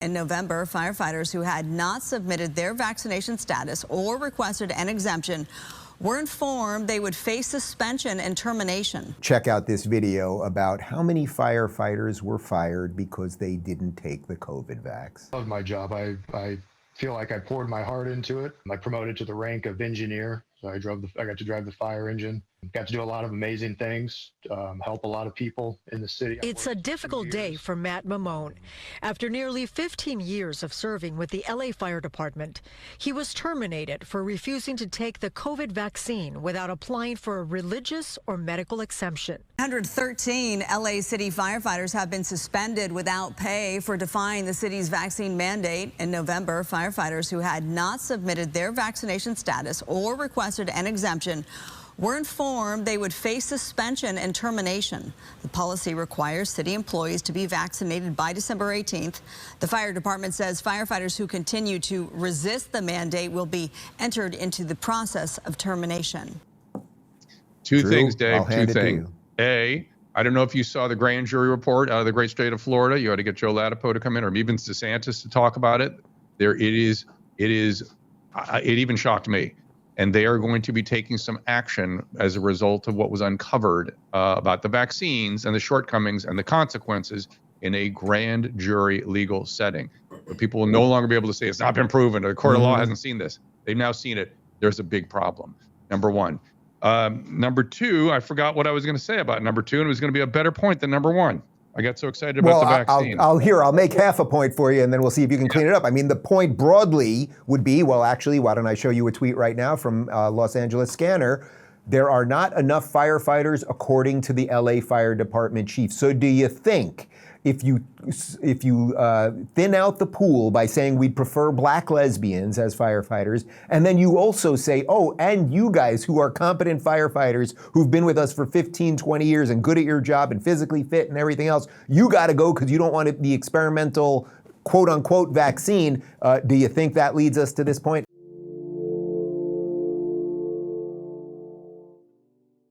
In November, firefighters who had not submitted their vaccination status or requested an exemption were informed they would face suspension and termination. Check out this video about how many firefighters were fired because they didn't take the COVID vax. I love my job. I feel like I poured my heart into it. I promoted to the rank of engineer. So I got to drive the fire engine. Got to do a lot of amazing things, help a lot of people in the city. It's a difficult day for Matt Mammone. After nearly 15 years of serving with the LA Fire Department, he was terminated for refusing to take the COVID vaccine without applying for a religious or medical exemption. 113 LA City firefighters have been suspended without pay for defying the city's vaccine mandate. In November, firefighters who had not submitted their vaccination status or requested an exemption were informed they would face suspension and termination. The policy requires city employees to be vaccinated by December 18th. The fire department says firefighters who continue to resist the mandate will be entered into the process of termination. Two Drew, things, Dave. I'll hand Two it to things. you. I don't know if you saw the grand jury report out of the great state of Florida. You had to get Joe Latipo to come in, or even DeSantis to talk about it. It even shocked me. And they are going to be taking some action as a result of what was uncovered about the vaccines and the shortcomings and the consequences in a grand jury legal setting. But people will no longer be able to say it's not been proven, or the court of law hasn't seen this. They've now seen it. There's a big problem. Number one. Number two, I forgot what I was going to say about number two, and it was going to be a better point than number one. I got so excited about the vaccine. I'll make half a point for you, and then we'll see if you can clean it up. I mean, the point broadly would be, well, actually, why don't I show you a tweet right now from Los Angeles Scanner? There are not enough firefighters, according to the LA Fire Department chief. So do you think if you thin out the pool by saying we'd prefer black lesbians as firefighters, and then you also say, oh, and you guys who are competent firefighters who've been with us for 15, 20 years and good at your job and physically fit and everything else, you got to go because you don't want the experimental quote unquote vaccine, do you think that leads us to this point?